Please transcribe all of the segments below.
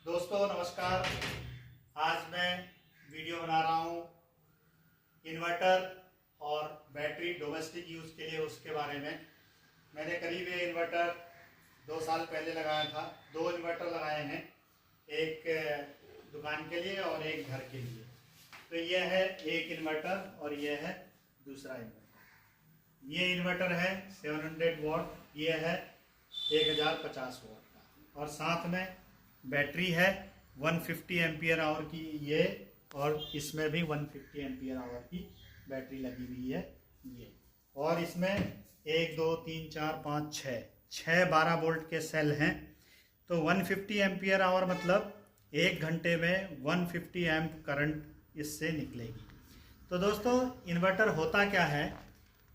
दोस्तों नमस्कार। आज मैं वीडियो बना रहा हूँ इन्वर्टर और बैटरी डोमेस्टिक यूज़ के लिए, उसके बारे में। मैंने करीब ये इन्वर्टर 2 साल पहले लगाया था। 2 इन्वर्टर लगाए हैं, एक दुकान के लिए और एक घर के लिए। तो ये है एक इन्वर्टर और ये है दूसरा इन्वर्टर। ये इन्वर्टर है 700 वॉट, ये है 1050 वॉट का, और साथ में बैटरी है 150 एम्पियर आवर की ये, और इसमें भी 150 एम्पियर आवर की बैटरी लगी हुई है ये। और इसमें 1 2 3 4 5 6 12 वोल्ट के सेल हैं। तो 150 एम्पियर आवर मतलब 1 घंटे में 150 एम्प करंट इससे निकलेगी। तो दोस्तों इन्वर्टर होता क्या है?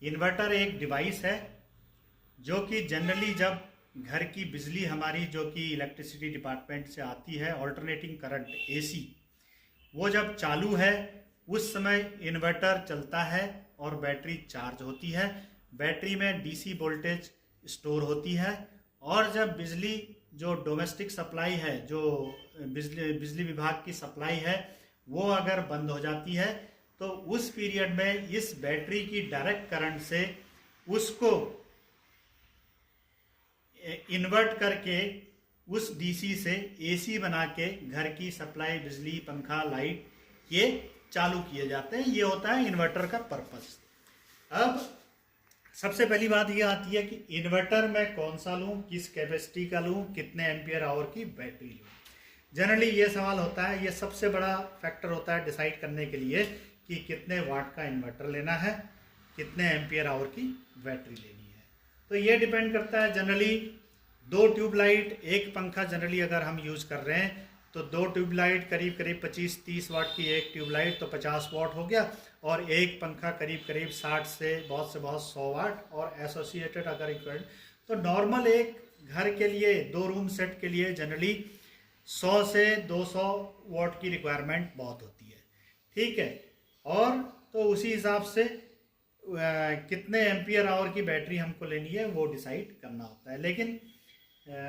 इन्वर्टर एक डिवाइस है जो कि जनरली जब घर की बिजली हमारी जो कि इलेक्ट्रिसिटी डिपार्टमेंट से आती है, ऑल्टरनेटिंग करंट एसी, वो जब चालू है उस समय इन्वर्टर चलता है और बैटरी चार्ज होती है। बैटरी में डीसी वोल्टेज स्टोर होती है, और जब बिजली जो डोमेस्टिक सप्लाई है, जो बिजली विभाग की सप्लाई है, वो अगर बंद हो जाती है तो उस पीरियड में इस बैटरी की डायरेक्ट करंट से उसको इन्वर्ट करके उस डीसी से एसी बना के घर की सप्लाई, बिजली, पंखा, लाइट ये चालू किए जाते हैं। ये होता है इन्वर्टर का पर्पस। अब सबसे पहली बात ये आती है कि इन्वर्टर में कौन सा लूँ, किस कैपेसिटी का लूँ, कितने एम्पियर आवर की बैटरी लूँ। जनरली ये सवाल होता है, ये सबसे बड़ा फैक्टर होता है डिसाइड करने के लिए कि कितने वाट का इन्वर्टर लेना है, कितने एम्पियर आवर की बैटरी लेनी है। तो ये डिपेंड करता है। जनरली 2 ट्यूबलाइट, एक पंखा जनरली अगर हम यूज़ कर रहे हैं तो 2 ट्यूबलाइट करीब 25-30 वाट की एक ट्यूबलाइट तो 50 वाट हो गया, और एक पंखा करीब 60 से बहुत 100 वाट, और एसोसिएटेड अगर इक्विपमेंट तो नॉर्मल एक घर के लिए 2 रूम सेट के लिए जनरली 100 से 200 वाट की रिक्वायरमेंट बहुत होती है। ठीक है, और तो उसी हिसाब से कितने एम्पियर आवर की बैटरी हमको लेनी है वो डिसाइड करना होता है। लेकिन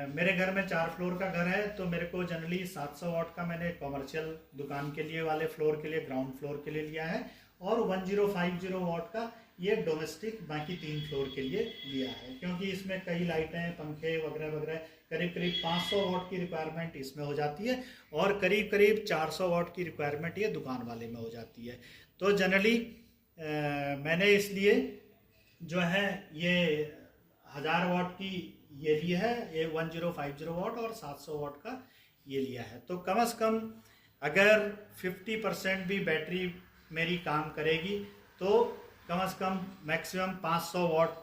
मेरे घर में 4 फ्लोर का घर है, तो मेरे को जनरली 700 वाट का मैंने कॉमर्शियल दुकान के लिए वाले फ्लोर के लिए, ग्राउंड फ्लोर के लिए लिया है, और 1050 वाट का ये डोमेस्टिक बाकी 3 फ्लोर के लिए लिया है, क्योंकि इसमें कई लाइटें, पंखे वगैरह वगैरह, करीब 500 वाट की रिक्वायरमेंट इसमें हो जाती है, और करीब 400 वाट की रिक्वायरमेंट ये दुकान वाले में हो जाती है। तो जनरली मैंने इसलिए जो है ये 1000 वाट की ये लिया है, ये 1050 वाट, और 700 वाट का ये लिया है। तो कम से कम अगर 50% भी बैटरी मेरी काम करेगी तो कम से कम मैक्सिमम 500 वाट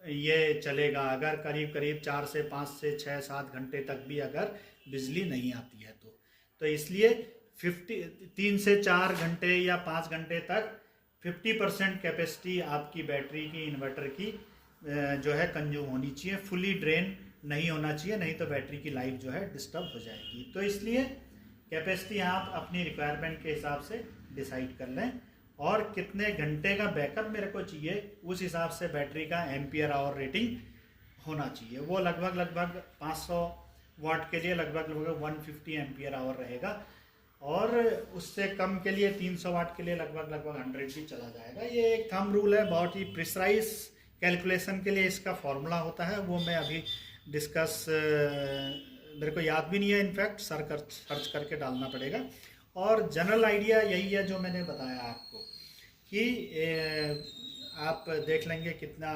ये चलेगा, अगर करीब 4 से 5 से 6-7 घंटे तक भी अगर बिजली नहीं आती है तो इसलिए 3 से 4 घंटे या 5 घंटे तक 50% कैपेसिटी आपकी बैटरी की, इन्वर्टर की जो है कंज्यूम होनी चाहिए। फुली ड्रेन नहीं होना चाहिए, नहीं तो बैटरी की लाइफ जो है डिस्टर्ब हो जाएगी। तो इसलिए कैपेसिटी आप अपनी रिक्वायरमेंट के हिसाब से डिसाइड कर लें, और कितने घंटे का बैकअप मेरे को चाहिए उस हिसाब से बैटरी का एम्पियर आवर रेटिंग होना चाहिए। वो लगभग 500 वाट के लिए लगभग 150 एम्पियर आवर रहेगा, और उससे कम के लिए 300 वाट के लिए लगभग 100 भी चला जाएगा। ये एक थंब रूल है, बहुत ही प्रिसाइज कैलकुलेशन के लिए इसका फॉर्मूला होता है। वो मैं अभी डिस्कस मेरे को याद भी नहीं है, इनफैक्ट सर्च करके डालना पड़ेगा। और जनरल आइडिया यही है जो मैंने बताया आपको कि आप देख लेंगे कितना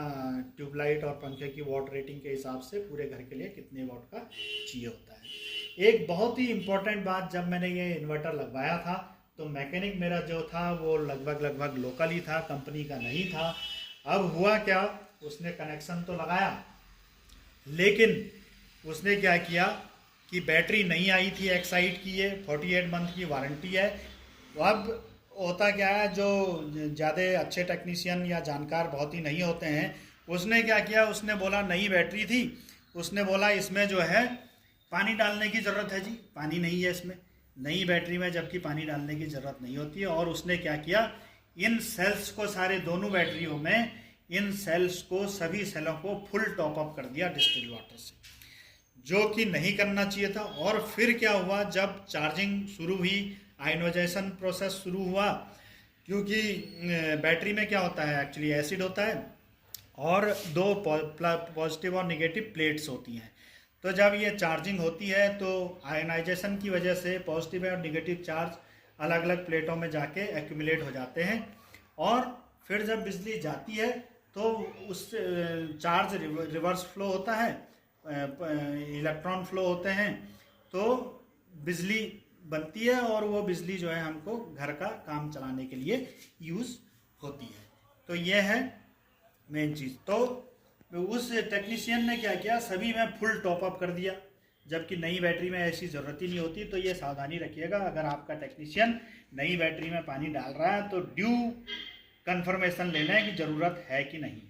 ट्यूबलाइट और पंखे की वाट रेटिंग के हिसाब से पूरे घर के लिए कितने वाट का चाहिए होता है। एक बहुत ही इम्पोर्टेंट बात, जब मैंने ये इन्वर्टर लगवाया था तो मैकेनिक मेरा जो था वो लगभग लोकल ही था, कंपनी का नहीं था। अब हुआ क्या, उसने कनेक्शन तो लगाया, लेकिन उसने क्या किया कि बैटरी नहीं आई थी, एक्साइड की है, 48 मंथ की वारंटी है। अब होता क्या है, जो ज़्यादा अच्छे टेक्नीशियन या जानकार बहुत ही नहीं होते हैं, उसने क्या किया, उसने बोला नई बैटरी थी, उसने बोला इसमें जो है पानी डालने की ज़रूरत है जी, पानी नहीं है इसमें, नई बैटरी में जबकि पानी डालने की ज़रूरत नहीं होती है। और उसने क्या किया, इन सेल्स को, सारे दोनों बैटरियों में इन सेल्स को, सभी सेलों को फुल टॉप अप कर दिया डिस्टिल वाटर से। जो कि नहीं करना चाहिए था। और फिर क्या हुआ, जब चार्जिंग शुरू हुई, आयनोजाइजेशन प्रोसेस शुरू हुआ, क्योंकि बैटरी में क्या होता है, एक्चुअली एसिड होता है और दो पॉजिटिव और निगेटिव प्लेट्स होती हैं। तो जब ये चार्जिंग होती है तो आयनाइजेशन की वजह से पॉजिटिव और निगेटिव चार्ज अलग अलग प्लेटों में जाके एक्यूमुलेट हो जाते हैं, और फिर जब बिजली जाती है तो उस चार्ज रिवर्स फ्लो होता है, इलेक्ट्रॉन फ्लो होते हैं, तो बिजली बनती है और वो बिजली जो है हमको घर का काम चलाने के लिए यूज़ होती है। तो ये है मेन चीज़। तो उस टेक्नीशियन ने क्या किया, सभी में फुल टॉप अप कर दिया, जबकि नई बैटरी में ऐसी ज़रूरत ही नहीं होती। तो ये सावधानी रखिएगा, अगर आपका टेक्नीशियन नई बैटरी में पानी डाल रहा है तो ड्यू कंफर्मेशन लेना है कि ज़रूरत है कि नहीं।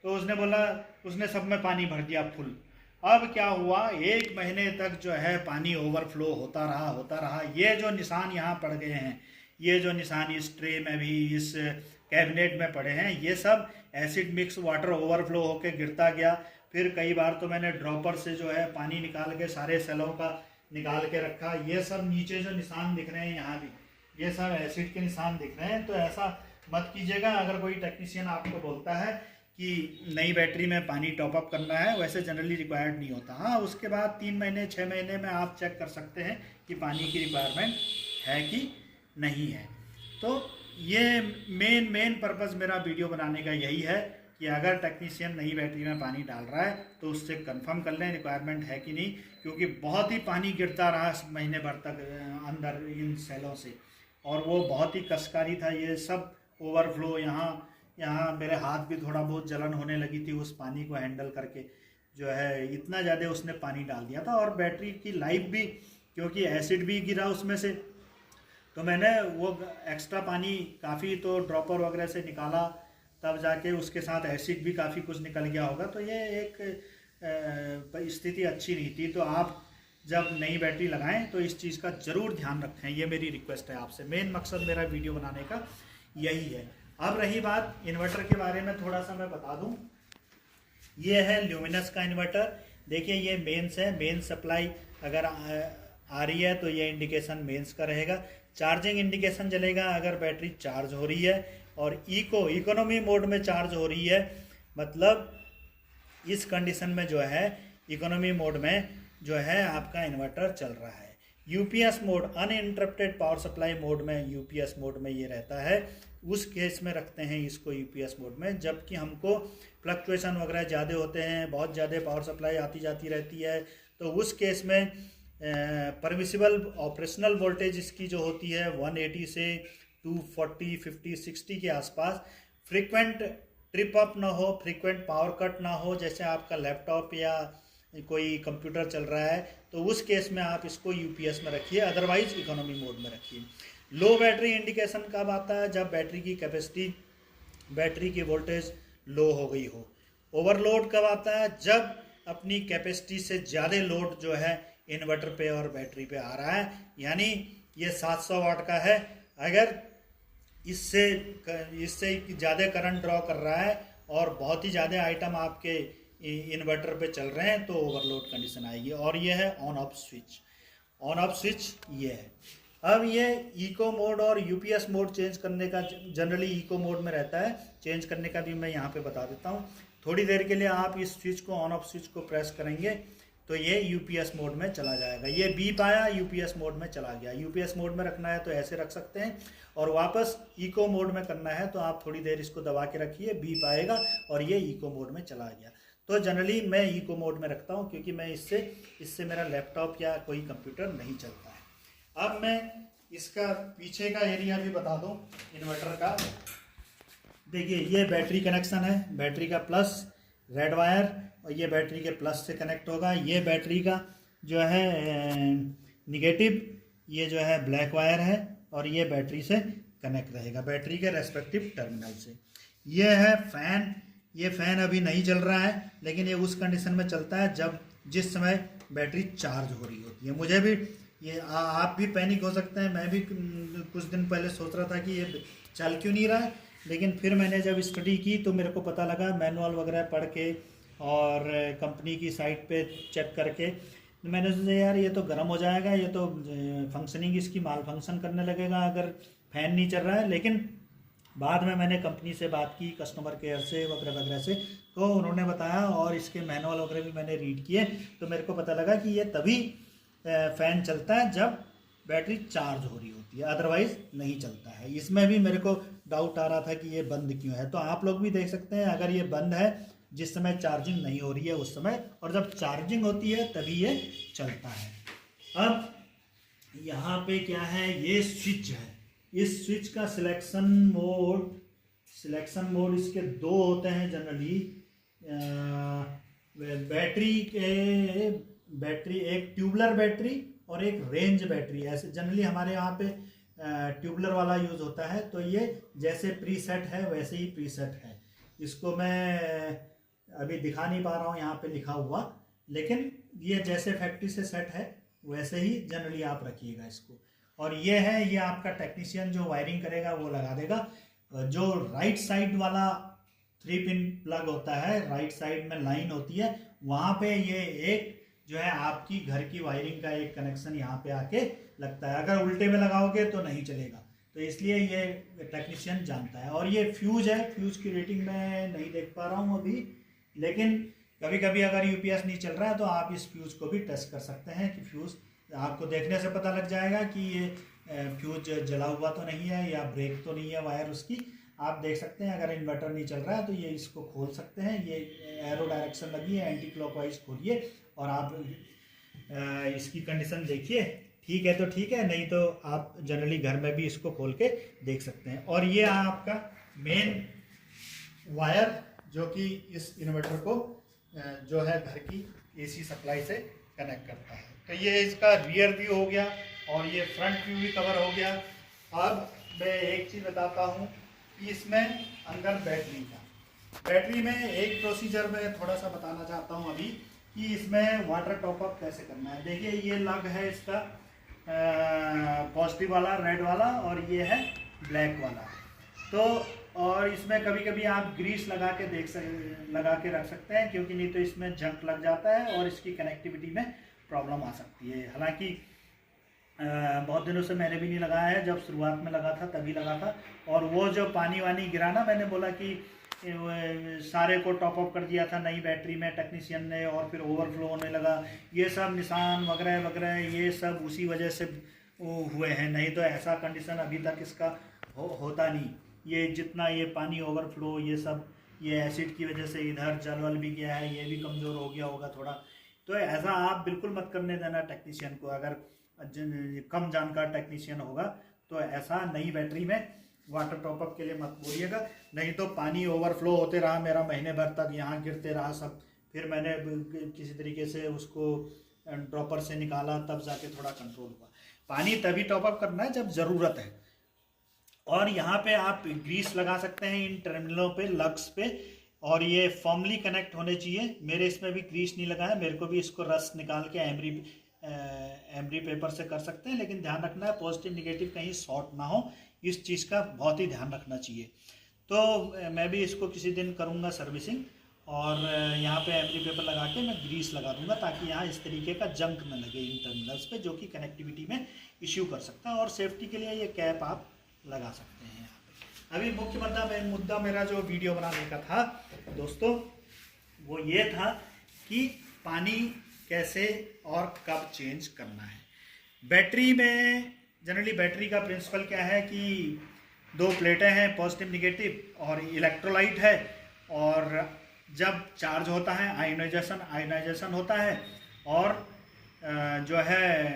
तो उसने बोला, उसने सब में पानी भर दिया फुल। अब क्या हुआ, 1 महीने तक जो है पानी ओवरफ्लो होता रहा। ये जो निशान यहाँ पड़ गए हैं, ये जो निशान इस ट्रे में भी, इस कैबिनेट में पड़े हैं, ये सब एसिड मिक्स वाटर ओवरफ्लो होकर गिरता गया। फिर कई बार तो मैंने ड्रॉपर से जो है पानी निकाल के सारे सेलों का निकाल के रखा। ये सब नीचे जो निशान दिख रहे हैं यहाँ भी, ये सब एसिड के निशान दिख रहे हैं। तो ऐसा मत कीजिएगा। अगर कोई टेक्नीशियन आपको बोलता है कि नई बैटरी में पानी टॉप अप करना है, वैसे जनरली रिक्वायर्ड नहीं होता। हाँ, उसके बाद 3 महीने 6 महीने में आप चेक कर सकते हैं कि पानी की रिक्वायरमेंट है कि नहीं है। तो ये मेन पर्पज़ मेरा वीडियो बनाने का यही है कि अगर टेक्नीशियन नई बैटरी में पानी डाल रहा है तो उससे कंफर्म कर लें रिक्वायरमेंट है कि नहीं, क्योंकि बहुत ही पानी गिरता रहा महीने भर तक अंदर इन सेलों से, और वो बहुत ही कष्टकारी था। ये सब ओवरफ्लो, यहाँ मेरे हाथ भी थोड़ा बहुत जलन होने लगी थी उस पानी को हैंडल करके, जो है इतना ज़्यादा उसने पानी डाल दिया था। और बैटरी की लाइफ भी, क्योंकि एसिड भी गिरा उसमें से, तो मैंने वो एक्स्ट्रा पानी काफ़ी तो ड्रॉपर वगैरह से निकाला, तब जाके उसके साथ एसिड भी काफ़ी कुछ निकल गया होगा। तो ये एक स्थिति अच्छी नहीं थी। तो आप जब नई बैटरी लगाएं तो इस चीज़ का ज़रूर ध्यान रखें, ये मेरी रिक्वेस्ट है आपसे। मेन मकसद मेरा वीडियो बनाने का यही है। अब रही बात इन्वर्टर के बारे में, थोड़ा सा मैं बता दूं। ये है ल्यूमिनस का इन्वर्टर। देखिए ये मेंस है, मेन सप्लाई अगर आ रही है तो ये इंडिकेशन मेंस का रहेगा। चार्जिंग इंडिकेशन जलेगा अगर बैटरी चार्ज हो रही है, और इकोनॉमी मोड में चार्ज हो रही है, मतलब इस कंडीशन में जो है इकोनॉमी मोड में जो है आपका इन्वर्टर चल रहा है। UPS mode, uninterrupted power supply mode में, यूपीएस मोड में ये रहता है। उस केस में रखते हैं इसको यूपीएस मोड में, जबकि हमको फ्लक्चुएशन वगैरह ज़्यादा होते हैं, बहुत ज़्यादा पावर सप्लाई आती जाती रहती है, तो उस केस में परमिसिबल ऑपरेशनल वोल्टेज इसकी जो होती है 180 से 240, 50, 60 के आसपास। फ्रीक्वेंट ट्रिप अप ना हो, फ्रीक्वेंट पावर कट ना हो, जैसे आपका लैपटॉप या कोई कंप्यूटर चल रहा है, तो उस केस में आप इसको यूपीएस में रखिए, अदरवाइज इकोनॉमी मोड में रखिए। लो बैटरी इंडिकेशन कब आता है, जब बैटरी की कैपेसिटी, बैटरी की वोल्टेज लो हो गई हो। ओवरलोड कब आता है, जब अपनी कैपेसिटी से ज़्यादा लोड जो है इन्वर्टर पे और बैटरी पे आ रहा है, यानी ये 700 वाट का है, अगर इससे ज़्यादा करंट ड्रॉ कर रहा है और बहुत ही ज़्यादा आइटम आपके इन्वर्टर पे चल रहे हैं तो ओवरलोड कंडीशन आएगी। और ये है on off switch, on off switch ये है। अब ये इको मोड और यूपीएस मोड चेंज करने का, जनरली इको मोड में रहता है, चेंज करने का भी मैं यहाँ पे बता देता हूँ। थोड़ी देर के लिए आप इस स्विच को, ऑन ऑफ स्विच को प्रेस करेंगे तो ये यूपीएस मोड में चला जाएगा। ये बीप आया, यूपीएस मोड में चला गया। यूपीएस मोड में रखना है तो ऐसे रख सकते हैं, और वापस इको मोड में करना है तो आप थोड़ी देर इसको दबा के रखिए, बीप आएगा और ये इको मोड में चला गया। तो जनरली मैं इको मोड में रखता हूँ, क्योंकि मैं इससे मेरा लैपटॉप या कोई कंप्यूटर नहीं चलता है। अब मैं इसका पीछे का एरिया भी बता दूँ इन्वर्टर का। देखिए ये बैटरी कनेक्शन है, बैटरी का प्लस रेड वायर, और ये बैटरी के प्लस से कनेक्ट होगा। ये बैटरी का जो है निगेटिव, ये जो है ब्लैक वायर है, और ये बैटरी से कनेक्ट रहेगा, बैटरी के रेस्पेक्टिव टर्मिनल से। ये है फैन, ये फ़ैन अभी नहीं चल रहा है, लेकिन ये उस कंडीशन में चलता है जब जिस समय बैटरी चार्ज हो रही होती है। मुझे भी ये आप भी पैनिक हो सकते हैं, मैं भी कुछ दिन पहले सोच रहा था कि ये चल क्यों नहीं रहा है, लेकिन फिर मैंने जब स्टडी की तो मेरे को पता लगा, मैनुअल वगैरह पढ़ के और कंपनी की साइट पे चेक करके मैंने सोचा यार ये तो गर्म हो जाएगा, ये तो फंक्शनिंग इसकी माल फंक्शन करने लगेगा अगर फ़ैन नहीं चल रहा है। लेकिन बाद में मैंने कंपनी से बात की, कस्टमर केयर से वगैरह वगैरह से, तो उन्होंने बताया और इसके मैनुअल वगैरह भी मैंने रीड किए, तो मेरे को पता लगा कि ये तभी फ़ैन चलता है जब बैटरी चार्ज हो रही होती है, अदरवाइज़ नहीं चलता है। इसमें भी मेरे को डाउट आ रहा था कि ये बंद क्यों है। तो आप लोग भी देख सकते हैं, अगर ये बंद है जिस समय चार्जिंग नहीं हो रही है उस समय, और जब चार्जिंग होती है तभी ये चलता है। अब यहाँ पे क्या है, ये स्विच है। इस स्विच का सिलेक्शन मोड इसके दो होते हैं जनरली। बैटरी एक ट्यूबलर बैटरी और एक रेंज बैटरी। ऐसे जनरली हमारे यहाँ पे ट्यूबलर वाला यूज़ होता है। तो ये जैसे प्रीसेट है वैसे ही प्रीसेट है। इसको मैं अभी दिखा नहीं पा रहा हूँ यहाँ पे लिखा हुआ, लेकिन ये जैसे फैक्ट्री से सेट है वैसे ही जनरली आप रखिएगा इसको। और ये है, ये आपका टेक्नीशियन जो वायरिंग करेगा वो लगा देगा। जो राइट साइड वाला 3 पिन प्लग होता है, राइट साइड में लाइन होती है, वहाँ पे ये एक जो है आपकी घर की वायरिंग का एक कनेक्शन यहाँ पे आके लगता है। अगर उल्टे में लगाओगे तो नहीं चलेगा, तो इसलिए ये टेक्नीशियन जानता है। और ये फ्यूज है, फ्यूज की रेटिंग मैं नहीं देख पा रहा हूँ अभी, लेकिन कभी कभी अगर यूपीएस नहीं चल रहा है तो आप इस फ्यूज को भी टेस्ट कर सकते हैं कि फ्यूज, आपको देखने से पता लग जाएगा कि ये फ्यूज जला हुआ तो नहीं है या ब्रेक तो नहीं है वायर उसकी। आप देख सकते हैं, अगर इन्वर्टर नहीं चल रहा है तो ये इसको खोल सकते हैं। ये एरो डायरेक्शन लगी है, एंटी क्लॉकवाइज खोलिए और आप इसकी कंडीशन देखिए। ठीक है तो ठीक है, नहीं तो आप जनरली घर में भी इसको खोल के देख सकते हैं। और ये आपका मेन वायर जो कि इस इन्वर्टर को जो है घर की एसी सप्लाई से कनेक्ट करता है। तो ये इसका रियर व्यू हो गया और ये फ्रंट व्यू भी कवर हो गया। अब मैं एक चीज़ बताता हूँ कि इसमें अंदर बैटरी में एक प्रोसीजर में थोड़ा सा बताना चाहता हूँ अभी कि इसमें वाटर टॉपअप कैसे करना है। देखिए ये लग है इसका पॉजिटिव वाला रेड वाला और ये है ब्लैक वाला। तो और इसमें कभी कभी आप ग्रीस लगा के रख सकते हैं, क्योंकि नहीं तो इसमें जंक लग जाता है और इसकी कनेक्टिविटी में प्रॉब्लम आ सकती है। हालांकि बहुत दिनों से मैंने भी नहीं लगाया है, जब शुरुआत में लगा था तभी लगा था। और वो जो पानी वानी गिरा ना, मैंने बोला कि सारे को टॉपअप कर दिया था नई बैटरी में टेक्नीशियन ने, और फिर ओवरफ्लो होने लगा। ये सब निशान वगैरह वगैरह ये सब उसी वजह से हुए हैं, नहीं तो ऐसा कंडीशन अभी तक इसका होता नहीं। ये जितना ये पानी ओवरफ्लो ये सब, ये एसिड की वजह से इधर जल वल भी गया है, ये भी कमज़ोर हो गया होगा थोड़ा। तो ऐसा आप बिल्कुल मत करने देना टेक्नीशियन को। अगर कम जानकार टेक्नीशियन होगा तो ऐसा नई बैटरी में वाटर टॉपअप के लिए मत बोलिएगा, नहीं तो पानी ओवरफ्लो होते रहा मेरा महीने भर तक, यहाँ गिरते रहा सब। फिर मैंने किसी तरीके से उसको ड्रॉपर से निकाला, तब जाके थोड़ा कंट्रोल हुआ। पानी तभी टॉपअप करना है जब ज़रूरत है। और यहाँ पे आप ग्रीस लगा सकते हैं इन टर्मिनलों पे, लग्स पे, और ये फॉर्मली कनेक्ट होने चाहिए। मेरे इसमें भी ग्रीस नहीं लगा है, मेरे को भी इसको रस निकाल के एमरी पेपर से कर सकते हैं, लेकिन ध्यान रखना है पॉजिटिव निगेटिव कहीं शॉर्ट ना हो, इस चीज़ का बहुत ही ध्यान रखना चाहिए। तो मैं भी इसको किसी दिन करूँगा सर्विसिंग, और यहाँ पे एमरी पेपर लगा के मैं ग्रीस लगा दूंगा, ताकि यहाँ इस तरीके का जंक न लगे इन टर्मिनल्स पे, जो कि कनेक्टिविटी में इश्यू कर सकता है। और सेफ्टी के लिए ये कैप आप लगा सकते हैं यहाँ पे। अभी मुख्य मुद्दा मेरा जो वीडियो बनाने का था दोस्तों, वो ये था कि पानी कैसे और कब चेंज करना है। बैटरी में जनरली बैटरी का प्रिंसिपल क्या है कि 2 प्लेटें हैं पॉजिटिव निगेटिव और इलेक्ट्रोलाइट है, और जब चार्ज होता है आयोनाइजेशन होता है, और जो है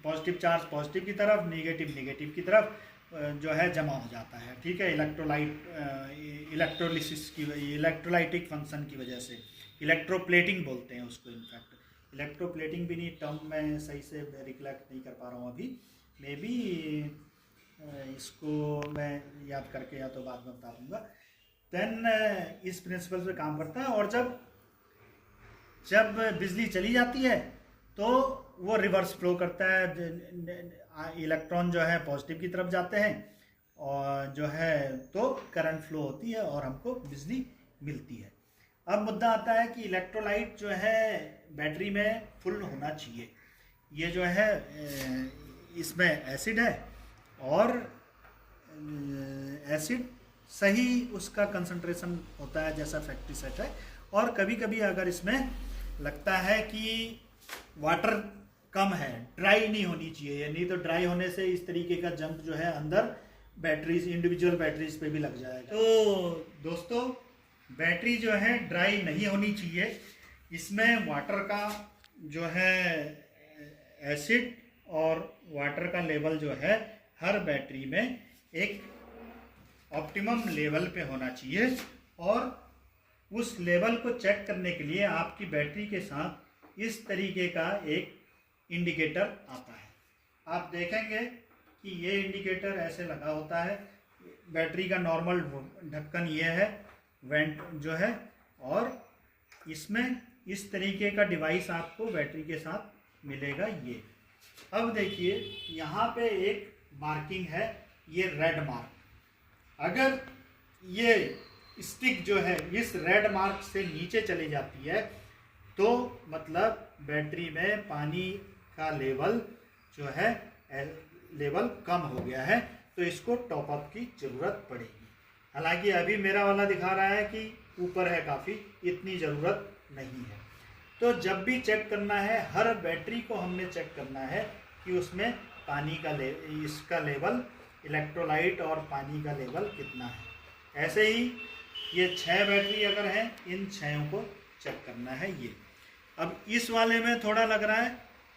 पॉजिटिव चार्ज पॉजिटिव की तरफ, निगेटिव की तरफ जो है जमा हो जाता है। ठीक है, इलेक्ट्रोलिसिस की, इलेक्ट्रोलाइटिक फंक्शन की वजह से, इलेक्ट्रोप्लेटिंग बोलते हैं उसको। इनफैक्ट इलेक्ट्रोप्लेटिंग भी नहीं, टर्म मैं सही से रिकलेक्ट नहीं कर पा रहा हूँ अभी, मे बी इसको मैं याद करके या तो बाद में बता दूँगा। देन इस प्रिंसिपल पे काम करता है। और जब बिजली चली जाती है तो वो रिवर्स फ्लो करता है, इलेक्ट्रॉन जो है पॉजिटिव की तरफ जाते हैं, और जो है तो करंट फ्लो होती है और हमको बिजली मिलती है। अब मुद्दा आता है कि इलेक्ट्रोलाइट जो है बैटरी में फुल होना चाहिए। ये जो है इसमें एसिड है और एसिड सही उसका कंसंट्रेशन होता है जैसा फैक्ट्री सेट है। और कभी कभी अगर इसमें लगता है कि वाटर कम है, ड्राई नहीं होनी चाहिए, नहीं तो ड्राई होने से इस तरीके का जंप जो है अंदर बैटरीज, इंडिविजुअल बैटरीज पे भी लग जाएगा। तो दोस्तों बैटरी जो है ड्राई नहीं होनी चाहिए। इसमें वाटर का जो है एसिड और वाटर का लेवल जो है हर बैटरी में एक ऑप्टिमम लेवल पे होना चाहिए। और उस लेवल को चेक करने के लिए आपकी बैटरी के साथ इस तरीके का एक इंडिकेटर आता है। आप देखेंगे कि ये इंडिकेटर ऐसे लगा होता है। बैटरी का नॉर्मल ढक्कन ये है, वेंट जो है, और इसमें इस तरीके का डिवाइस आपको बैटरी के साथ मिलेगा। ये अब देखिए यहाँ पे एक मार्किंग है, ये रेड मार्क। अगर ये स्टिक जो है इस रेड मार्क से नीचे चली जाती है तो मतलब बैटरी में पानी का लेवल जो है लेवल कम हो गया है, तो इसको टॉप अप की ज़रूरत पड़ेगी। हालांकि अभी मेरा वाला दिखा रहा है कि ऊपर है काफ़ी, इतनी ज़रूरत नहीं है। तो जब भी चेक करना है, हर बैटरी को हमने चेक करना है कि उसमें पानी का इसका लेवल, इलेक्ट्रोलाइट और पानी का लेवल कितना है। ऐसे ही ये 6 बैटरी अगर हैं, इन 6 को चेक करना है। ये अब इस वाले में थोड़ा लग रहा है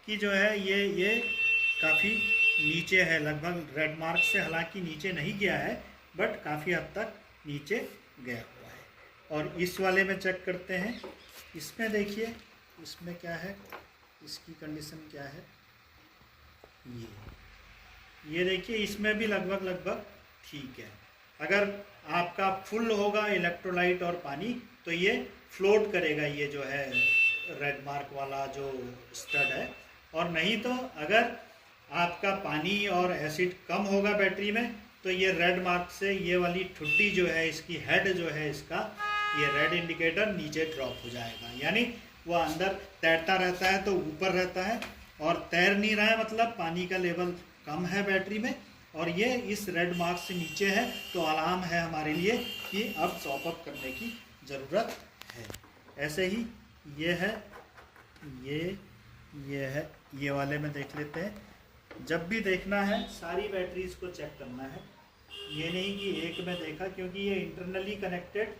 कि जो है ये काफ़ी नीचे है, लगभग रेड मार्क से हालांकि नीचे नहीं गया है, बट काफ़ी हद तक नीचे गया हुआ है। और इस वाले में चेक करते हैं। इसमें देखिए इसमें क्या है, इसकी कंडीशन क्या है। ये देखिए इसमें भी लगभग ठीक है। अगर आपका फुल होगा इलेक्ट्रोलाइट और पानी तो ये फ्लोट करेगा, ये जो है रेड मार्क वाला जो स्टड है। और नहीं तो अगर आपका पानी और एसिड कम होगा बैटरी में तो ये रेड मार्क से ये वाली ठुड्डी जो है, इसकी हेड जो है इसका, ये रेड इंडिकेटर नीचे ड्रॉप हो जाएगा। यानी वो अंदर तैरता रहता है तो ऊपर रहता है, और तैर नहीं रहा है मतलब पानी का लेवल कम है बैटरी में, और ये इस रेड मार्क से नीचे है, तो अलार्म है हमारे लिए कि अब टॉप अप करने की ज़रूरत है। ऐसे ही ये है, ये है, ये वाले में देख लेते हैं। जब भी देखना है सारी बैटरीज को चेक करना है, ये नहीं कि एक में देखा, क्योंकि ये इंटरनली कनेक्टेड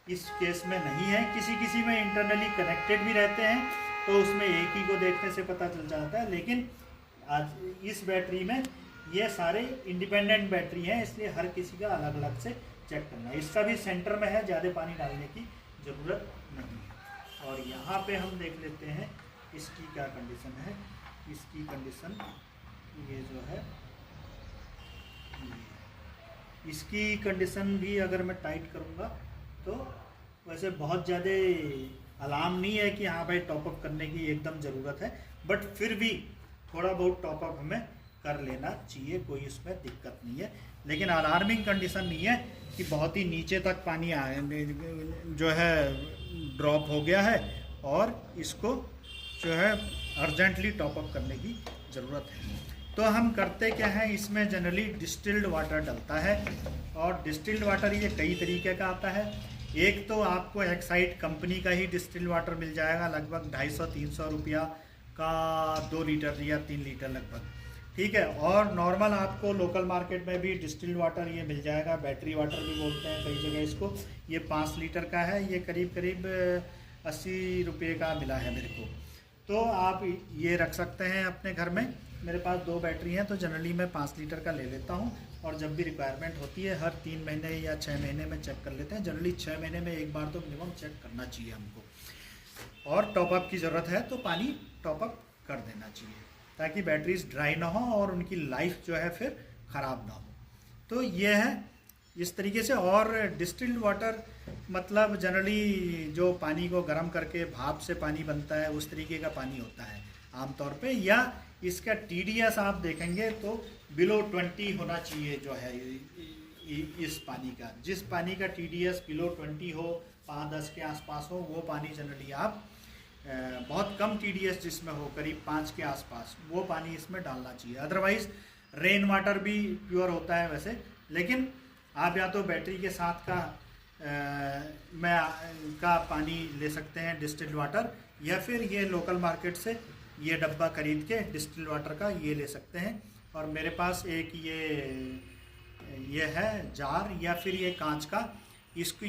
इस केस में नहीं है। किसी में इंटरनली कनेक्टेड भी रहते हैं तो उसमें एक ही को देखने से पता चल जाता है, लेकिन आज इस बैटरी में ये सारे इंडिपेंडेंट बैटरी हैं, इसलिए हर किसी का अलग अलग से चेक करना है। इसका भी सेंटर में है, ज़्यादा पानी डालने की ज़रूरत नहीं है। और यहाँ पे हम देख लेते हैं इसकी क्या कंडीशन है। इसकी कंडीशन ये जो है, इसकी कंडीशन भी अगर मैं टाइट करूँगा तो वैसे बहुत ज़्यादा अलार्म नहीं है कि हाँ भाई टॉपअप करने की एकदम ज़रूरत है, बट फिर भी थोड़ा बहुत टॉपअप हमें कर लेना चाहिए, कोई उसमें दिक्कत नहीं है। लेकिन अलार्मिंग कंडीशन नहीं है कि बहुत ही नीचे तक पानी जो है ड्रॉप हो गया है और इसको जो है अर्जेंटली टॉपअप करने की ज़रूरत है। तो हम करते क्या हैं, इसमें जनरली डिस्टिल्ड वाटर डलता है, और डिस्टिल्ड वाटर ये कई तरीके का आता है। एक तो आपको एक्साइड कंपनी का ही डिस्टिल्ड वाटर मिल जाएगा, लगभग 250-300 रुपया का 2 लीटर या 3 लीटर लगभग, ठीक है। और नॉर्मल आपको लोकल मार्केट में भी डिस्टिल्ड वाटर ये मिल जाएगा, बैटरी वाटर भी बोलते हैं कई जगह इसको। ये 5 लीटर का है, ये करीब 80 रुपये का मिला है मेरे को। तो आप ये रख सकते हैं अपने घर में। मेरे पास 2 बैटरी हैं तो जनरली मैं 5 लीटर का ले लेता हूँ, और जब भी रिक्वायरमेंट होती है हर 3 महीने या 6 महीने में चेक कर लेते हैं। जनरली 6 महीने में एक बार तो मिनिमम चेक करना चाहिए हमको, और टॉपअप की ज़रूरत है तो पानी टॉपअप कर देना चाहिए, ताकि बैटरीज ड्राई ना हो और उनकी लाइफ जो है फिर ख़राब ना हो। तो ये है इस तरीके से। और डिस्टिल्ड वाटर मतलब जनरली जो पानी को गर्म करके भाप से पानी बनता है उस तरीके का पानी होता है आमतौर पे, या इसका TDS आप देखेंगे तो बिलो 20 होना चाहिए जो है इस पानी का, जिस पानी का TDS बिलो 20 हो, 5-10 के आसपास हो, वो पानी जनरली आप बहुत कम TDS जिसमें हो, करीब 5 के आसपास, वो पानी इसमें डालना चाहिए। अदरवाइज़ रेन वाटर भी प्योर होता है वैसे, लेकिन आप या तो बैटरी के साथ का पानी ले सकते हैं डिस्टिल्ड वाटर, या फिर ये लोकल मार्केट से ये डब्बा खरीद के डिस्टिल्ड वाटर का ये ले सकते हैं। और मेरे पास एक ये है जार, या फिर ये कांच का, इसको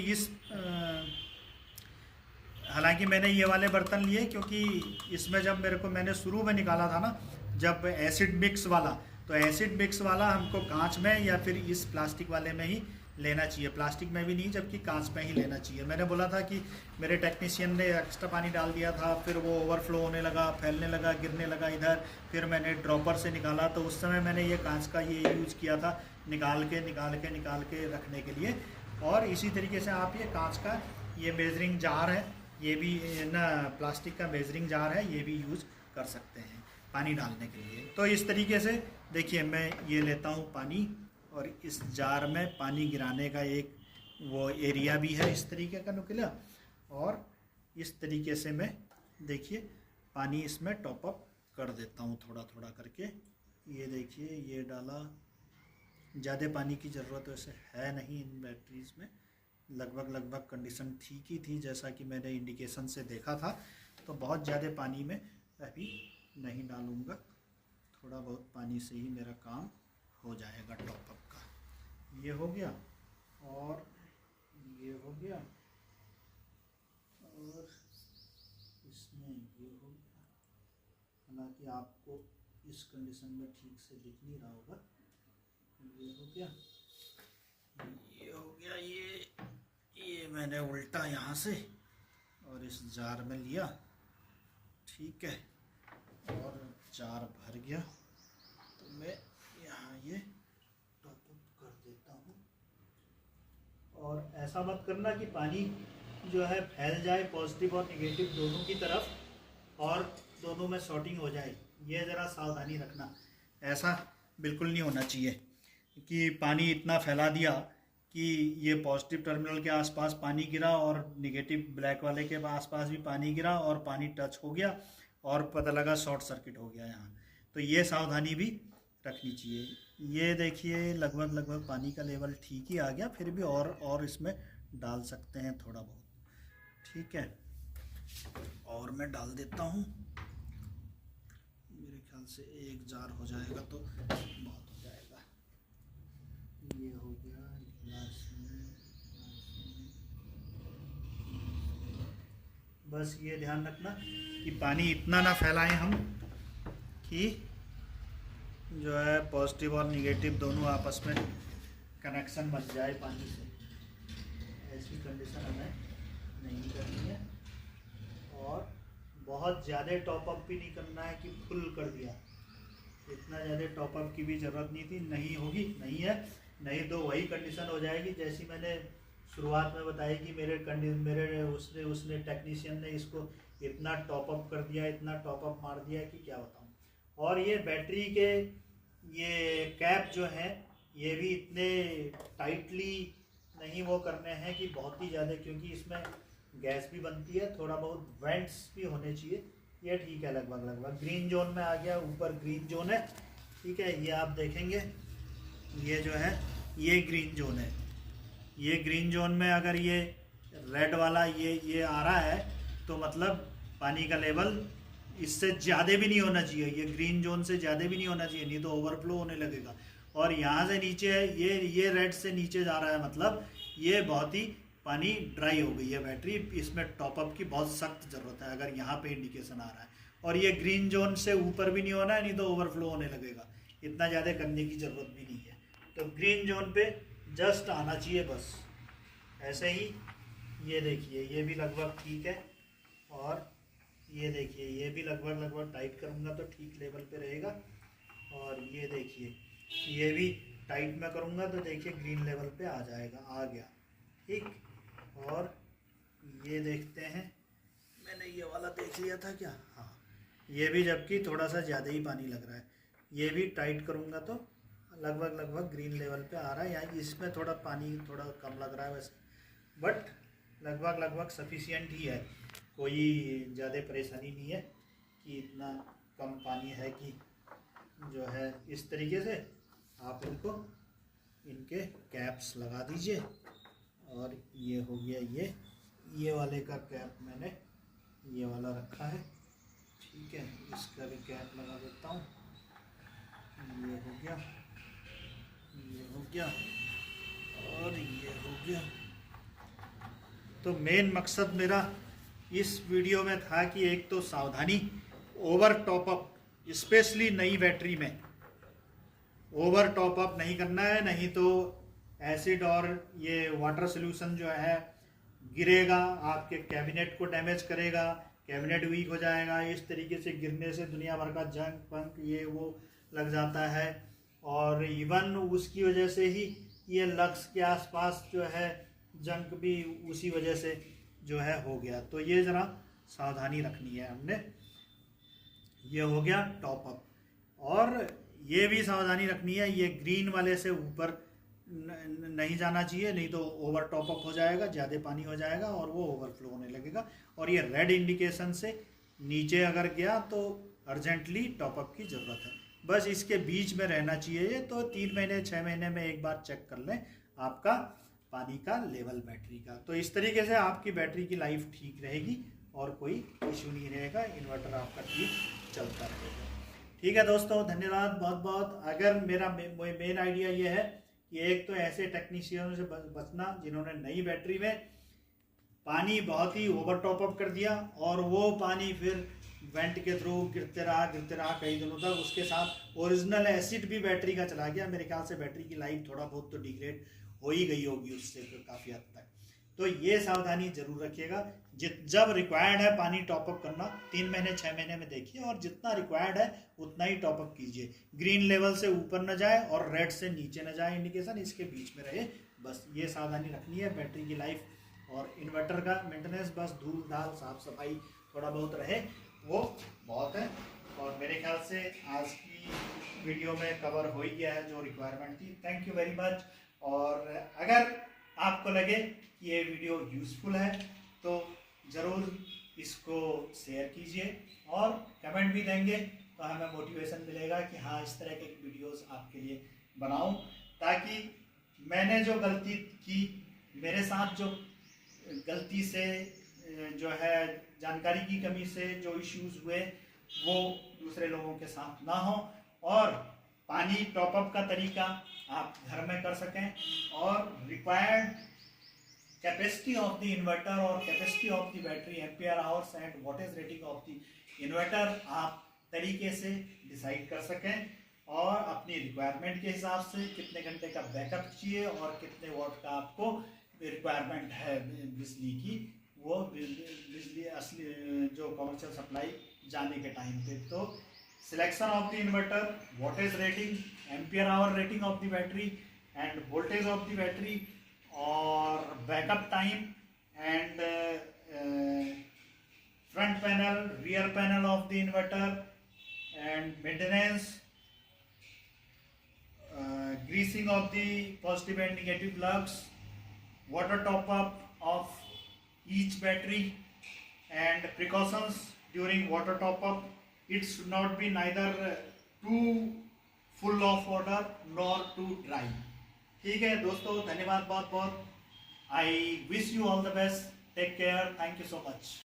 हालांकि मैंने ये वाले बर्तन लिए क्योंकि इसमें जब मैंने शुरू में निकाला था ना, जब एसिड मिक्स वाला, तो एसिड मिक्स वाला हमको कांच में या फिर इस प्लास्टिक वाले में ही लेना चाहिए, प्लास्टिक में भी नहीं, जबकि कांच में ही लेना चाहिए। मैंने बोला था कि मेरे टेक्नीशियन ने एक्स्ट्रा पानी डाल दिया था, फिर वो ओवरफ्लो होने लगा, फैलने लगा, गिरने लगा इधर, फिर मैंने ड्रॉपर से निकाला, तो उस समय मैंने ये कांच का ये यूज़ किया था, निकाल के रखने के लिए। और इसी तरीके से आप ये कांच का ये मेजरिंग जार है, ये भी ना प्लास्टिक का मेजरिंग जार है, ये भी यूज़ कर सकते हैं पानी डालने के लिए। तो इस तरीके से देखिए, मैं ये लेता हूँ पानी, और इस जार में पानी गिराने का एक वो एरिया भी है इस तरीके का नुकीला, और इस तरीके से मैं देखिए पानी इसमें टॉप अप कर देता हूँ थोड़ा थोड़ा करके। ये देखिए, ये डाला, ज़्यादा पानी की ज़रूरत वैसे है नहीं इन बैटरीज में, लगभग कंडीशन ठीक ही थी जैसा कि मैंने इंडिकेशन से देखा था, तो बहुत ज़्यादा पानी में अभी नहीं डालूँगा, थोड़ा बहुत पानी से ही मेरा काम हो जाएगा टॉप अप का। ये हो गया, और ये हो गया, और इसमें ये हो गया। हालांकि आपको इस कंडीशन में ठीक से दिख नहीं रहा होगा। ये हो गया, ये हो गया, ये मैंने उल्टा यहाँ से और इस जार में लिया, ठीक है, और जार भर गया, तो मैं यहाँ ये टॉप अप कर देता हूँ। और ऐसा मत करना कि पानी जो है फैल जाए पॉजिटिव और नेगेटिव दोनों की तरफ, और दोनों में शॉर्टिंग हो जाए, ये ज़रा सावधानी रखना। ऐसा बिल्कुल नहीं होना चाहिए कि पानी इतना फैला दिया कि ये पॉजिटिव टर्मिनल के आसपास पानी गिरा और नेगेटिव ब्लैक वाले के आसपास भी पानी गिरा और पानी टच हो गया और पता लगा शॉर्ट सर्किट हो गया यहाँ। तो ये सावधानी भी रखनी चाहिए। ये देखिए लगभग पानी का लेवल ठीक ही आ गया, फिर भी और इसमें डाल सकते हैं थोड़ा बहुत, ठीक है। और मैं डाल देता हूँ, मेरे ख्याल से एक जार हो जाएगा तो बहुत हो जाएगा। ये हो गया गिलास में। बस ये ध्यान रखना कि पानी इतना ना फैलाएं हम कि जो है पॉजिटिव और निगेटिव दोनों आपस में कनेक्शन बन जाए पानी से। ऐसी कंडीशन हमें नहीं करनी है, और बहुत ज़्यादा टॉपअप भी नहीं करना है कि फुल कर दिया, इतना ज़्यादा टॉपअप की भी ज़रूरत नहीं थी, नहीं होगी, नहीं है, नहीं तो वही कंडीशन हो जाएगी जैसी मैंने शुरुआत में बताई कि मेरे उसने टेक्नीशियन ने इसको इतना टॉपअप कर दिया, इतना टॉपअप मार दिया कि क्या बताऊँ। और ये बैटरी के ये कैप जो हैं ये भी इतने टाइटली नहीं वो करने हैं कि बहुत ही ज़्यादा, क्योंकि इसमें गैस भी बनती है, थोड़ा बहुत वेंट्स भी होने चाहिए। ये ठीक है, लगभग ग्रीन जोन में आ गया, ऊपर ग्रीन जोन है, ठीक है। ये आप देखेंगे, ये जो है ये ग्रीन जोन है, ये ग्रीन जोन में अगर ये रेड वाला ये आ रहा है तो मतलब पानी का लेवल इससे ज़्यादा भी नहीं होना चाहिए, ये ग्रीन जोन से ज़्यादा भी नहीं होना चाहिए, नहीं तो ओवरफ्लो होने लगेगा। और यहाँ से नीचे है, ये रेड से नीचे जा रहा है, मतलब ये बहुत ही पानी ड्राई हो गई है बैटरी, इसमें टॉपअप की बहुत सख्त ज़रूरत है अगर यहाँ पे इंडिकेशन आ रहा है। और ये ग्रीन जोन से ऊपर भी नहीं होना है, नहीं तो ओवरफ्लो होने लगेगा, इतना ज़्यादा करने की ज़रूरत भी नहीं है। तो ग्रीन जोन पे जस्ट आना चाहिए बस, ऐसे ही। ये देखिए ये भी लगभग ठीक है, और ये देखिए ये भी लगभग टाइट करूँगा तो ठीक लेवल पे रहेगा। और ये देखिए ये भी टाइट में करूँगा तो देखिए ग्रीन लेवल पे आ जाएगा, आ गया, ठीक। और ये देखते हैं, मैंने ये वाला देख लिया था क्या, हाँ, ये भी जबकि थोड़ा सा ज़्यादा ही पानी लग रहा है, ये भी टाइट करूँगा तो लगभग ग्रीन लेवल पे आ रहा है। यहाँ इसमें थोड़ा पानी थोड़ा कम लग रहा है वैसे, बट लगभग सफिशिएंट ही है। कोई ज़्यादा परेशानी नहीं है कि इतना कम पानी है कि जो है। इस तरीके से आप इनके कैप्स लगा दीजिए। और ये हो गया, ये वाले का कैप मैंने ये वाला रखा है, ठीक है। इसका भी कैप लगा देता हूँ। ये हो गया, ये हो गया और ये हो गया। तो मेन मकसद मेरा इस वीडियो में था कि एक तो सावधानी, ओवर टॉपअप, स्पेशली नई बैटरी में ओवर टॉपअप नहीं करना है, नहीं तो एसिड और ये वाटर सोल्यूशन जो है गिरेगा, आपके कैबिनेट को डैमेज करेगा, कैबिनेट वीक हो जाएगा। इस तरीके से गिरने से दुनिया भर का जंग पंख ये वो लग जाता है, और इवन उसकी वजह से ही ये लक्स के आसपास जो है जंग भी उसी वजह से जो है हो गया। तो ये ज़रा सावधानी रखनी है हमने। ये हो गया टॉपअप, और ये भी सावधानी रखनी है, ये ग्रीन वाले से ऊपर नहीं जाना चाहिए, नहीं तो ओवर टॉपअप हो जाएगा, ज़्यादा पानी हो जाएगा और वो ओवरफ्लो होने लगेगा। और ये रेड इंडिकेशन से नीचे अगर गया तो अर्जेंटली टॉपअप की ज़रूरत है। बस इसके बीच में रहना चाहिए ये। तो 3 महीने 6 महीने में एक बार चेक कर लें आपका पानी का लेवल बैटरी का। तो इस तरीके से आपकी बैटरी की लाइफ ठीक रहेगी और कोई इशू नहीं रहेगा, इन्वर्टर आपका ठीक चलता रहेगा। ठीक है दोस्तों, धन्यवाद बहुत बहुत। अगर मेरा मेन आइडिया ये है कि एक तो ऐसे टेक्नीशियनों से बचना जिन्होंने नई बैटरी में पानी बहुत ही ओवर टॉपअप कर दिया और वो पानी फिर वेंट के थ्रू गिरते रहा कई दिनों तक। उसके साथ ओरिजिनल एसिड भी बैटरी का चला गया। मेरे ख्याल से बैटरी की लाइफ थोड़ा बहुत तो डिग्रेड हो ही गई होगी उससे काफ़ी हद तक। तो ये सावधानी जरूर रखिएगा। जब रिक्वायर्ड है पानी टॉपअप करना 3 महीने 6 महीने में देखिए, और जितना रिक्वायर्ड है उतना ही टॉपअप कीजिए। ग्रीन लेवल से ऊपर न जाए और रेड से नीचे न जाए, इंडिकेशन इसके बीच में रहे। बस ये सावधानी रखनी है। बैटरी की लाइफ और इन्वर्टर का मेंटेनेंस, बस धूल धाल साफ सफाई थोड़ा बहुत रहे वो बहुत है। और मेरे ख्याल से आज की वीडियो में कवर हो ही गया है जो रिक्वायरमेंट थी। Thank you very much. और अगर आपको लगे कि ये वीडियो यूज़फुल है तो ज़रूर इसको शेयर कीजिए और कमेंट भी देंगे, तो हमें मोटिवेशन मिलेगा कि हाँ इस तरह के वीडियोस आपके लिए बनाऊं, ताकि मैंने जो गलती की, मेरे साथ जो गलती से जो है जानकारी की कमी से जो इश्यूज हुए वो दूसरे लोगों के साथ ना हो, और पानी टॉपअप का तरीका आप घर में कर सकें और required capacity of the inverter और capacity of the battery ampere hours and what is rating of the inverter आप तरीके से डिसाइड कर सकें, और अपनी रिक्वायरमेंट के हिसाब से कितने घंटे का बैकअप चाहिए और कितने वॉट का आपको रिक्वायरमेंट है बिजली की, वो बिजली असली जो कमर्शियल सप्लाई जाने के टाइम पे। तो selection of the inverter, voltage rating, ampere hour rating of the battery and voltage of the battery, और backup time and front panel rear panel of the inverter and maintenance, greasing of the positive and negative plugs, water top up of each battery, and precautions during water top up. It should not be neither too full of water nor too dry. ठीक है दोस्तों, धन्यवाद बहुत बहुत। I wish you all the best. Take care. Thank you so much.